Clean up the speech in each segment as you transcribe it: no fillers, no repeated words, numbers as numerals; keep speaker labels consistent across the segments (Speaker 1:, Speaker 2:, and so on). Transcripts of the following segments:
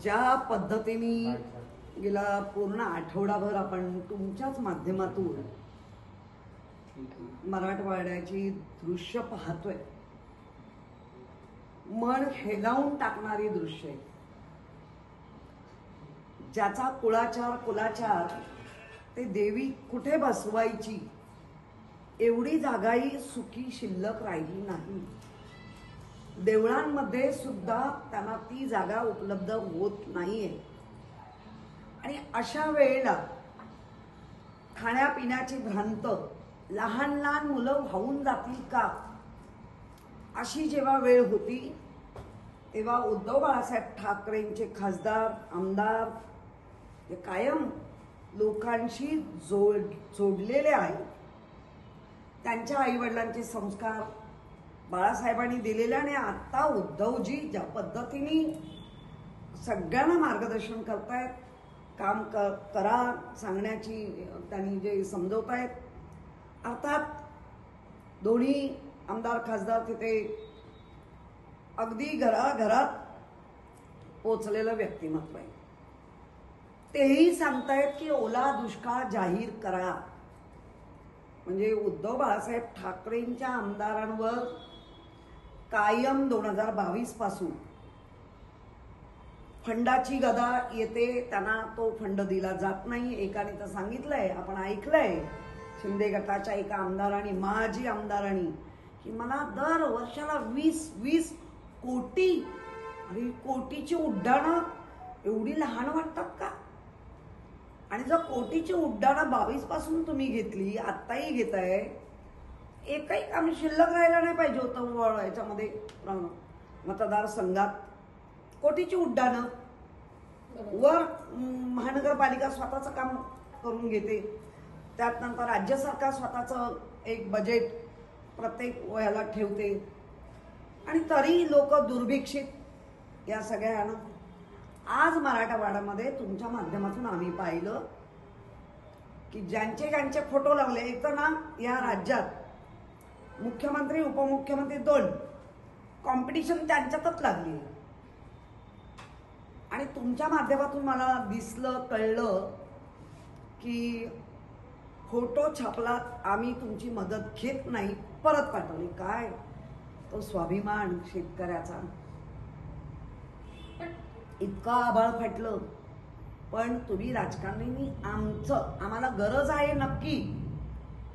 Speaker 1: ज्या पद्धतीने गेला पूर्ण आठवडाभर आपण तुमच्याच माध्यमातून मराठवाड्याची दृश्य पाहतोय, मन हेलावून टाकणारी दृश्य, ज्याचा कुलाचार ते देवी कुठे बसवायची एवढी जागाही सुखी शिल्लक राहिली नाही. देवळांमध्ये सुद्धा त्यांना ती जागा उपलब्ध होत नाहीये. आणि अशा वेळेला खाण्यापिण्याची भ्रांत, लहान लहान मुलं वाहून जातील का, अशी जेव्हा वेळ होती तेव्हा उद्धव बाळासाहेब ठाकरेंचे खासदार आमदार हे कायम लोकांशी जोडलेले आहेत. त्यांच्या आईवडिलांचे संस्कार बाळासाहेबांनी दिलेले, आणि आता उद्धवजी ज्या पद्धतीने सगळ्यांना मार्गदर्शन करतायत, काम करा सांगण्याची त्यांनी जे समजवतायत, अर्थात दोन्ही आमदार खासदार तिथे अगदी घराघरात पोचलेलं व्यक्तिमत्व आहे. तेही सांगतायत की ओला दुष्काळ जाहीर करा. म्हणजे उद्धव बाळासाहेब ठाकरेंच्या आमदारांवर कायम 2022 पासून फंडाची गदा येते, त्यांना तो फंड दिला जात नाही. एकाने तर सांगितलंय, आपण ऐकलंय, शिंदे गटाच्या एका आमदारांनी, माजी आमदारांनी, की मला दर वर्षाला 20 कोटी, अरे कोटीची उड्डाणं एवढी लहान वाटतात का? आणि जर कोटीची उड्डाणं 22 पासून तुम्ही घेतली, आत्ताही घेताय, एकही काम शिल्लक राहायला नाही पाहिजे होतं याच्यामध्ये मतदारसंघात. कोटीची उड्डाणं वर महानगरपालिका स्वतःचं काम करून घेते, त्यात नंतर राज्य सरकार स्वतःचं एक बजेट प्रत्येक वयाला ठेवते, आणि तरी लोक दुर्भिक्षित या सगळ्यानं. आज मराठवाड्यामध्ये तुमच्या माध्यमातून आम्ही पाहिलं की ज्यांचे फोटो लावले, एक तर ना या राज्यात मुख्यमंत्री उपमुख्यमंत्री 2 कॉम्पिटिशन त्यांच्यातच लागली. आणि तुमच्या माध्यमातून मला दिसलं, कळलं की फोटो छापलात, आम्ही तुमची मदत घेत नाही, परत पाठवली. काय तो स्वाभिमान शेतकऱ्याचा, इतका आभाळ फाटलं. पण तुम्ही राजकारण्यांनी आम्हाला गरज आहे नक्की,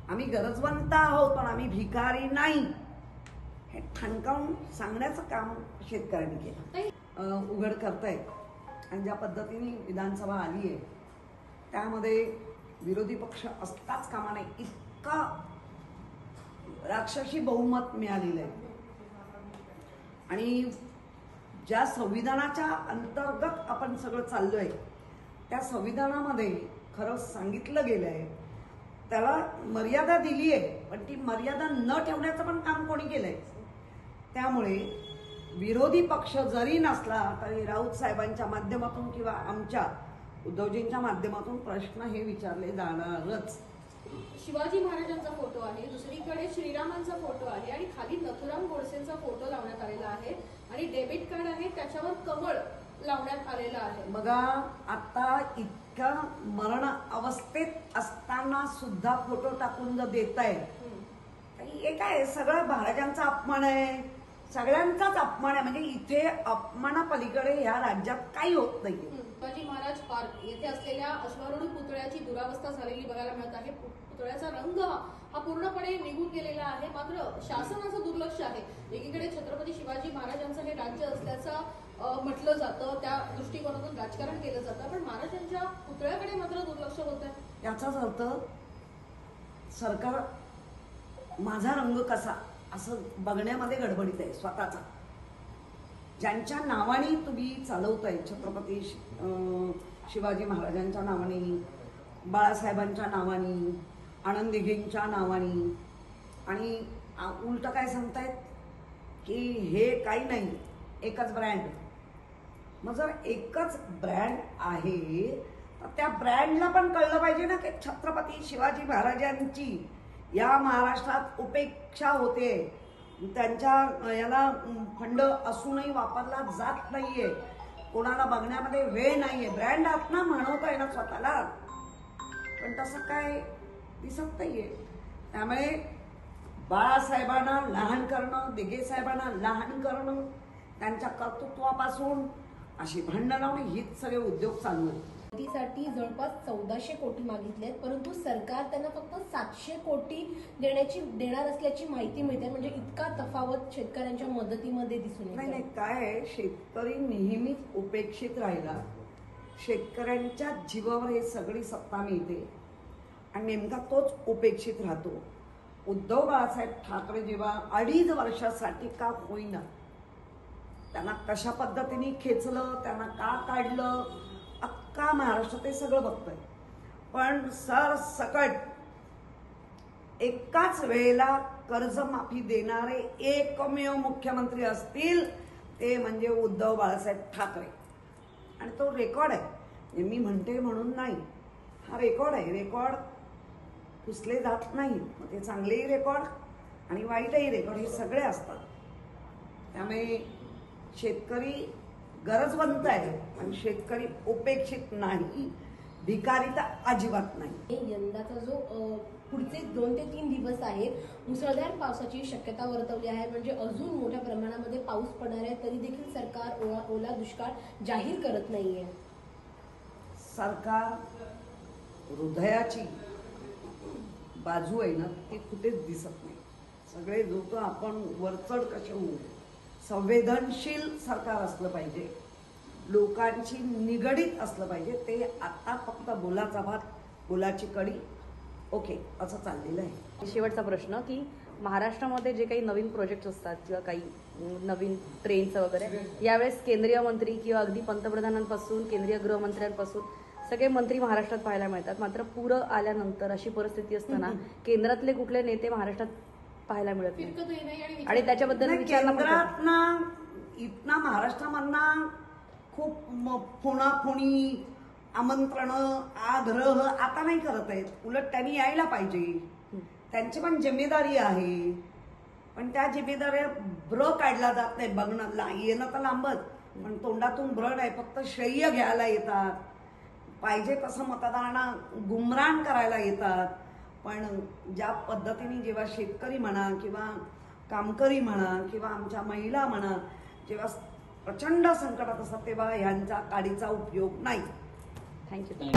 Speaker 1: आम्ही गरजवंत आहोत, पण आम्ही भिकारी नाही, हे ठणकावून सांगण्याचं काम शेतकऱ्यांनी केलं. उघड करतायत. आणि ज्या पद्धतीने विधानसभा आली आहे त्यामध्ये विरोधी पक्ष असताच कामा नये, इतका राक्षसी बहुमत मिळालेलं आहे. आणि ज्या संविधानाच्या अंतर्गत आपण सगळं चाललोय, त्या संविधानामध्ये खरं सांगितलं गेलंय, त्याला मर्यादा दिली आहे, पण ती मर्यादा न ठेवण्याचं पण काम कोणी केलंय. त्यामुळे विरोधी पक्ष जरी नसला तरी राऊत साहेबांच्या माध्यमातून किंवा आमच्या उद्धवजींच्या माध्यमातून प्रश्न हे विचारले जाणारच.
Speaker 2: शिवाजी महाराजांचा फोटो आहे, दुसरीकडे श्रीरामांचा फोटो आहे, आणि खाली नथुराम गोडसेंचा फोटो लावण्यात आलेला आहे, आणि डेबिट कार्ड आहे त्याच्यावर कमळ लावण्यात आलेला आहे.
Speaker 1: बघा, आता इतक्या मरण अवस्थेत असताना सुद्धा फोटो टाकून जर देताय, हे काय सगळं महाराजांचा अपमान आहे, सगळ्यांचाच अपमान आहे. म्हणजे इथे अपमानापलीकडे ह्या राज्यात काही होत नाही.
Speaker 2: शिवाजी महाराज पार्क येथे असलेल्या अश्वारूढ पुतळ्याची दुरावस्था झालेली बघायला मिळत आहे. पुतळ्याचा रंग हा पूर्णपणे निघून गेलेला आहे, मात्र शासनाचं दुर्लक्ष आहे. एकीकडे छत्रपती शिवाजी महाराजांचं हे राज्य असल्याचं म्हटलं जातं, त्या दृष्टिकोनातून राजकारण केलं जातं, पण महाराजांच्या पुतळ्याकडे मात्र दुर्लक्ष होत आहे.
Speaker 1: याचाच अर्थ सरकार माझा रंग कसा असं बघण्यामध्ये गडबडीत आहे स्वतःचा. ज्यांच्या नावाने तुम्ही चालवताय, छत्रपती शिवाजी महाराजांच्या नावाने, बाळासाहेबांच्या नावाने, आनंद दिघेंच्या नावाने, आणि उलट काय सांगतायत की हे काही नाही, एकच ब्रँड. मग जर एकच ब्रँड आहे तर त्या ब्रँडला पण कळलं पाहिजे ना की छत्रपती शिवाजी महाराजांची या महाराष्ट्रात उपेक्षा होते, त्यांच्या याला फंड असूनही वापरला जात नाहीये. कोणाला बघण्यामध्ये वेळ नाहीये. ब्रँड आहात ना, म्हणवताय ना स्वतःला, पण तसं काय दिसत नाहीये. त्यामुळे बाळासाहेबांना लहान करणं, दिघे साहेबांना लहान करणं, त्यांच्या कर्तृत्वापासून अशी भांडणं लावणे, हीच सगळे उद्योग चालू आहेत.
Speaker 3: साठी जवळपास 1400 कोटी मागितले आहेत, परंतु सरकार त्यांना फक्त 700 कोटी देणार असल्याची माहिती मिळते. म्हणजे इतका तफावत शेतकऱ्यांच्या मदतीमध्ये दिसून येतो.
Speaker 1: नाही, काय आहे, शेतकरी नेहमीच उपेक्षित राहिला. शेतकऱ्यांच्या जीवावर हे सगळी सत्ता मिळते आणि नेमका तोच उपेक्षित राहतो. उद्धव बाळासाहेब ठाकरे जेव्हा 2.5 वर्षासाठी का होईना, त्यांना कशा पद्धतीने खेचलं, त्यांना का काढलं, अख्खा महाराष्ट्र ते सगळं बघतोय. पण सरसकट एकाच वेळेला कर्जमाफी देणारे एकमेव मुख्यमंत्री असतील ते म्हणजे उद्धव बाळासाहेब ठाकरे. आणि तो रेकॉर्ड आहे. मी म्हणते म्हणून नाही, हा रेकॉर्ड आहे. रेकॉर्ड पुसले जात नाही. मग ते चांगलेही रेकॉर्ड आणि वाईटही रेकॉर्ड हे सगळे असतात. त्यामुळे शेतकरी गरजवंत आहे आणि शेतकरी उपेक्षित नाही, भिकारी तर अजिबात नाही.
Speaker 3: यंदाचा जो पुढचे 2 ते 3 दिवस आहेत मुसळधार पावसाची शक्यता वर्तवली आहे. म्हणजे अजून मोठ्या प्रमाणामध्ये पाऊस पडणार आहे, तरी देखील सरकार ओला दुष्काळ जाहीर करत नाहीये.
Speaker 1: सरकार हृदयाची बाजू आहे ना, ती कुठेच दिसत नाही. सगळे लोक आपण वरचढ कसे होऊ. संवेदनशील सरकार असलं पाहिजे, लोकांची निगडीत असलं पाहिजे. ते आता फक्त बोलाचा भात, बोलाची कडी, ओके असं चाललेलं आहे.
Speaker 4: शेवटचा प्रश्न की महाराष्ट्रामध्ये जे काही नवीन प्रोजेक्ट असतात किंवा काही नवीन ट्रेनचं वगैरे, यावेळेस केंद्रीय मंत्री किंवा अगदी पंतप्रधानांपासून केंद्रीय गृहमंत्र्यांपासून सगळे मंत्री महाराष्ट्रात पाहायला मिळतात. मात्र पुरं आल्यानंतर अशी परिस्थिती असताना केंद्रातले कुठले नेते महाराष्ट्रात पाहायला मिळत नाही आणि त्याच्याबद्दल
Speaker 1: केंद्रात ना इथना महाराष्ट्रामधना खूप फोणाफोणी, आमंत्रण, आग्रह आता नाही करत आहेत. उलट त्यांनी यायला पाहिजे. त्यांची पण जिम्मेदारी आहे, पण त्या जिम्मेदाऱ्या काढला जात नाही. बघणं येणं तर लांबच, पण तोंडातून ब्र नाही. फक्त श्रेय घ्यायला येतात, पाहिजे तसं मतदारांना गुमरान करायला येतात. पण ज्या पद्धतीने जेव्हा शेतकरी म्हणा किंवा कामकरी म्हणा किंवा आमच्या महिला म्हणा जेव्हा प्रचंड संकटात असतात तेव्हा ह्यांचा काडीचा उपयोग नाही.
Speaker 4: थँक्यू.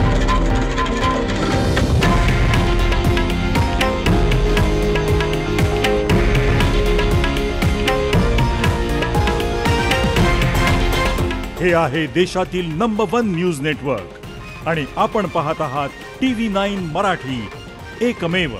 Speaker 5: हे आहे देशातील नंबर 1 न्यूज नेटवर्क आणि आपण पाहत आहात TV9 मराठी, एकमेव.